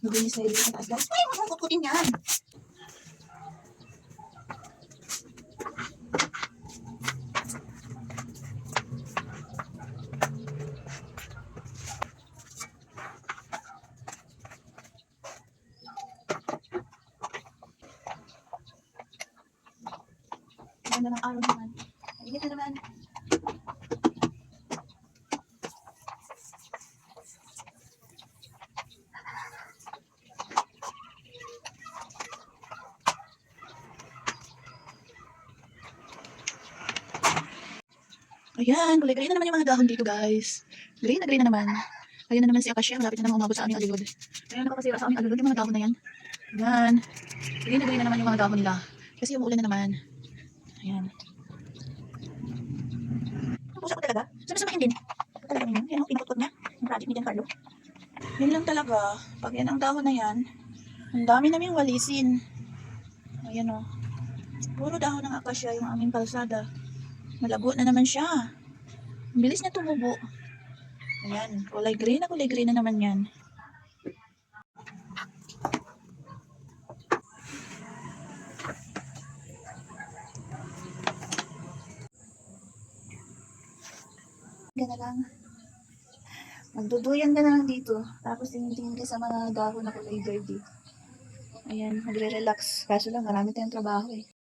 Maglinis na dito sa taas guys. Ay, huwag mong kutkutin yan. Ganda ng araw naman. Init na naman. Ayan, kulay-green na naman yung mga dahon dito guys. Green na naman. Ayan na naman si Acacia, malapit na naman umabot sa aming alulod. Ayan, nakakasira sa aming alulod yung mga dahon na yan. Ayan, green na naman yung mga dahon nila. Kasi umuulan na naman. Ayan. Ang pusa ko talaga, sumasamahin din. Talaga naman, yan ang pinakutod niya. Yung project ni Giancarlo. Yun lang talaga, pag yan ang dahon na yan, ang dami naming walisin. Ayan o. Puro dahon ng Acacia yung aming kalsada. Malago na naman siya. Ang bilis niya tumubo. Ayan, kulay green na naman yan. Gana lang. Magduduyan ka na lang dito. Tapos tingin-tingin ka sa mga dahon na kulay verde. Ayan, magre-relax. Kaso lang, marami tayong trabaho eh.